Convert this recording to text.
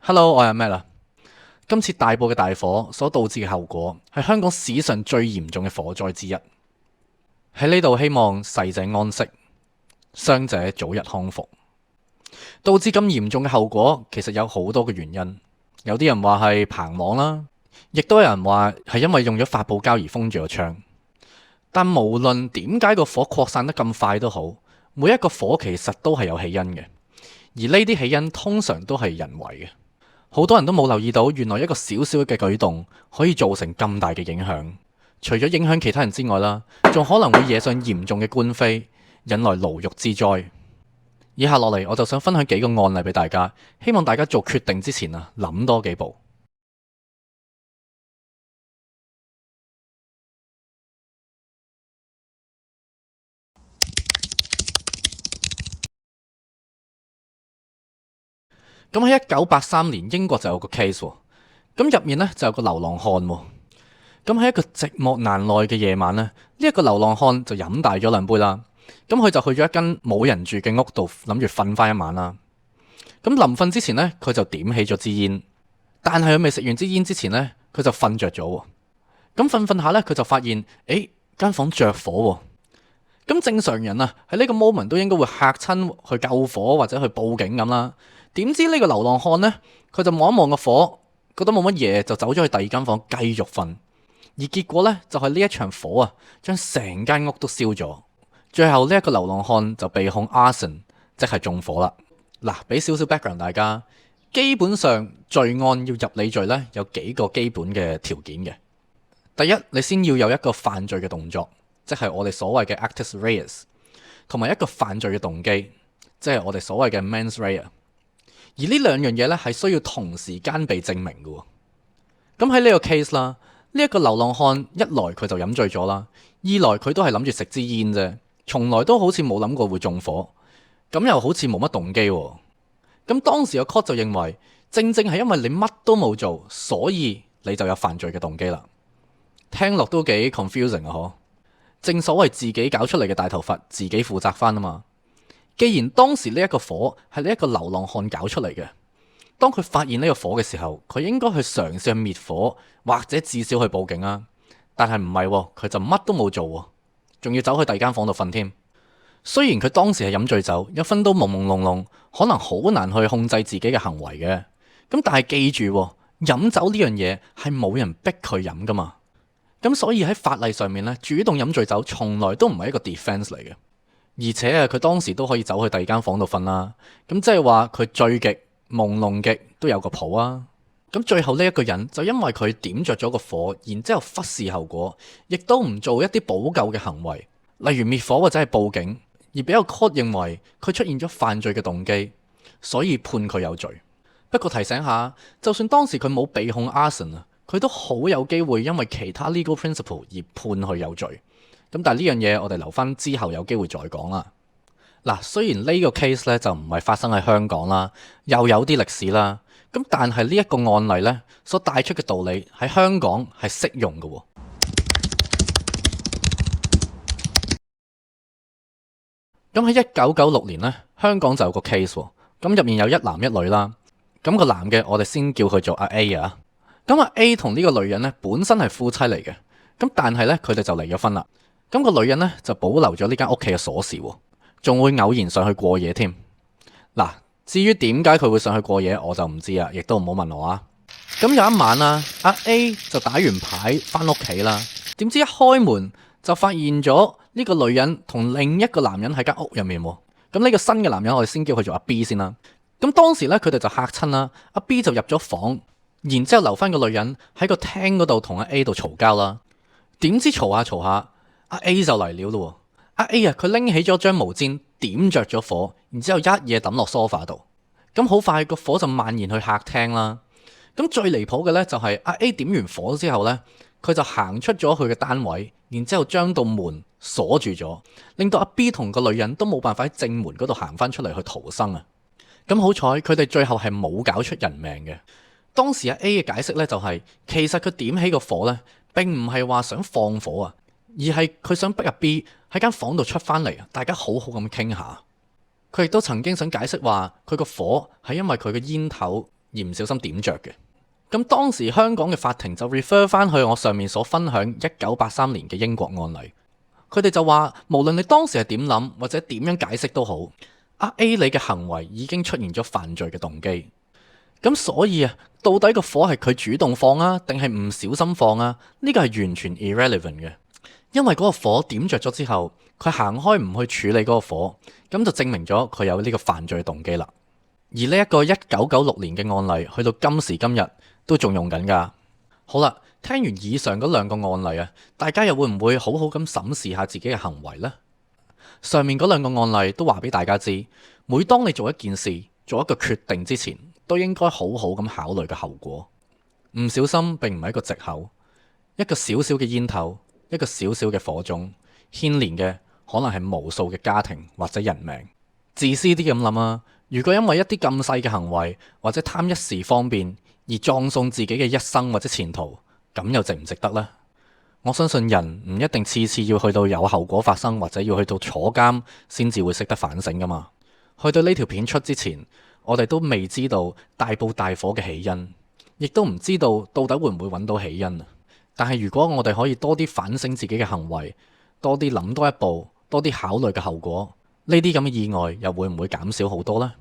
Hello，我係 Matt 啊。今次大埔嘅大火所導致嘅後果係香港史上最嚴重嘅火災之一。喺呢度希望逝者安息，傷者早日康復。導致咁嚴重嘅後果其實有好多嘅原因，有啲人話係棚網啦，亦都有人話係因為用咗發泡膠而封住個窗。但無論點解個火擴散得咁快都好，每一個火其實都係有起因嘅，而呢啲起因通常都係人為嘅。好多人都冇留意到，原來一個小小嘅舉動可以造成咁大嘅影響。除咗影響其他人之外啦，仲可能會惹上嚴重嘅官非，引來牢獄之災。以下落嚟，我就想分享幾個案例俾大家，希望大家做決定之前諗多幾步。咁喺1983年，英國就有個 case 喎。咁入面呢，就有個流浪漢喎。咁喺一個寂寞難耐嘅夜晚呢，呢一個流浪漢就飲大咗兩杯啦。咁佢就去咗一間冇人住嘅屋度，諗住瞓翻一晚啦。咁臨瞓之前呢，佢就點起咗支煙，但係佢未食完支煙之前呢，佢就瞓着咗。咁瞓下呢，佢就發現，間房着火喎。咁正常人喺呢個 moment 都應該會嚇親，去救火或者去報警咁啦。點知呢個流浪漢呢，佢就望一望個火，覺得冇乜嘢，就走咗去第二間房繼續瞓。而結果呢，就係呢一場火將成間屋都燒咗。最後呢一個流浪漢就被控 arson， 即係縱火啦。嗱，俾少少 background 大家，基本上罪案要入理罪呢，有幾個基本嘅條件嘅。第一，你先要有一個犯罪嘅動作，即係我哋所謂嘅 actus reus， 同埋一個犯罪嘅動機，即係我哋所謂嘅 mens rea。而呢兩樣嘢呢，係需要同時間被證明嘅。咁喺呢個 case 啦，呢一個流浪漢一來佢就飲醉咗啦，二來佢都係諗住食支煙啫，從來都好似冇諗過會縱火，咁又好似冇乜動機。咁當時個 court 就認為，正正係因為你乜都冇做，所以你就有犯罪嘅動機啦。聽落都幾 confusing 啊！嗬，正所謂自己搞出嚟嘅大頭佛，自己負責翻啊嘛。既然當時呢一個火係呢一個流浪漢搞出嚟嘅，當佢發現呢個火嘅時候，佢應該去嘗試去滅火，或者至少去報警啊。但係唔係，佢就乜都冇做，仲要走去第二間房度瞓添。雖然佢當時係飲醉酒，一分都朦朦朧朧，可能好難去控制自己嘅行為嘅。咁但係記住，飲酒呢樣嘢係冇人逼佢飲噶嘛。咁所以喺法例上面呢，主動飲醉酒從來都唔係一個 defense 嚟嘅。而且佢當時都可以走去第二間房度瞓啦。咁即係話佢醉極朦朧極都有個譜啊。咁最後呢一個人就因為佢點着咗個火，然之後忽視後果，亦都唔做一啲補救嘅行為，例如滅火或者係報警，而俾個 court 認為佢出現咗犯罪嘅動機，所以判佢有罪。不過提醒下，就算當時佢冇被控 arson，佢都好有機會因為其他 legal principle 而判佢有罪。咁但係呢樣嘢我哋留翻之後有機會再講啦。嗱，雖然呢個 case 咧就唔係發生喺香港啦，又有啲歷史啦，咁但係呢一個案例咧所帶出嘅道理喺香港係適用嘅。咁喺1996年咧，香港就有個 case，咁入面有一男一女啦。咁個男嘅我哋先叫佢做阿 A 啊。咁阿 A 同呢個女人咧本身係夫妻嚟嘅，咁但係咧佢哋就離咗婚啦。咁個女人咧就保留咗呢間屋企嘅鎖匙，仲會偶然上去過夜添。嗱，至於點解佢會上去過夜，我就唔知啦，亦都唔好問我啊。咁有一晚阿 A 就打完牌翻屋企啦，點知一開門就發現咗呢個女人同另一個男人喺間屋入面。咁呢個新嘅男人我哋先叫佢做阿 B 先啦。咁當時咧佢哋就嚇親啦，阿 B 就入咗房，然之後留翻個女人喺個廳嗰度同阿 A 度嘈交啦。點知嘈下嘈下，阿 A 就嚟了咯。阿 A 佢拎起咗張毛氈點着咗火，然之後一嘢抌落梳化度。咁好快個火就蔓延去客廳啦。咁最離譜嘅呢，就係阿 A 點完火之後呢，佢就行出咗佢嘅單位，然之後將道門鎖住咗，令到阿 B 同個女人都冇辦法喺正門嗰度行翻出嚟去逃生啊。咁好彩佢哋最後係冇搞出人命嘅。當時阿 A 嘅解釋呢，就係，其實佢點起個火呢，並唔係話想放火啊，而係佢想逼阿 B 喺間房度出翻嚟，大家好好咁傾下。佢亦都曾經想解釋話，佢個火係因為佢嘅煙頭而唔小心點着嘅。咁當時香港嘅法庭就 refer 翻去我上面所分享1983年嘅英國案例，佢哋就話無論你當時係點諗或者點樣解釋都好，阿 A 你嘅行為已經出現咗犯罪嘅動機。咁所以啊，到底個火係佢主動放啊，定係唔小心放啊？呢個係完全 irrelevant 嘅，因為嗰個火點着咗之後，佢行開唔去處理嗰個火，咁就證明咗佢有呢個犯罪動機啦。而呢一個1996年嘅案例，去到今時今日都仲用緊㗎。好啦，聽完以上嗰兩個案例啊，大家又會唔會好好咁審視下自己嘅行為呢？上面嗰兩個案例都話俾大家知，每當你做一件事、做一個決定之前，都應該好好咁考慮個後果。唔小心並唔係一個藉口，一個小小嘅煙頭，一個小小嘅火種，牽連嘅可能係無數嘅家庭或者人命。自私啲咁諗啊，如果因為一啲咁細嘅行為或者貪一時方便而葬送自己嘅一生或者前途，咁又值唔值得呢？我相信人唔一定次次要去到有後果發生或者要去到坐監先至會識得反省噶嘛。去到呢條片出之前，我哋都未知道大埔大火嘅起因，亦都唔知道到底會唔會揾到起因。但係如果我哋可以多啲反省自己嘅行為，多啲諗多一步，多啲考慮嘅後果，呢啲咁嘅意外又會唔會減少好多呢？